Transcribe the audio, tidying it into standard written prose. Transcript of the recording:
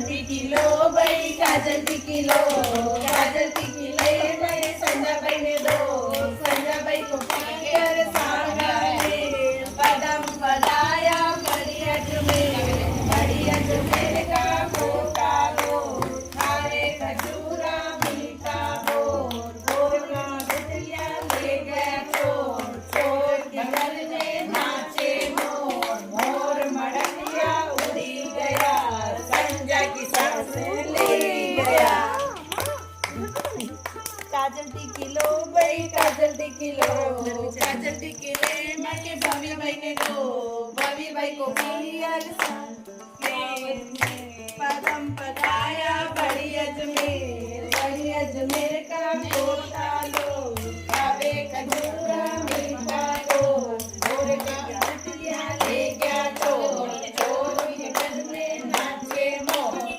टीकी लो भाई काजल टीकी लो, काजल टीकी ले भाई संजाबाई ने दो, संजाबाई को पीकर सांगाले पदम पदाया बढ़िया जुमेर का कोटा लो, खारे खजूरा मीठा बोर का बिटिया ले गया चोर, चोर के गल में नाचे मोर, मोर मड़किया उड़ी गया, संजा की सांस ले गया। काजल टीकी लो भाई काजल टीकी लो, काजल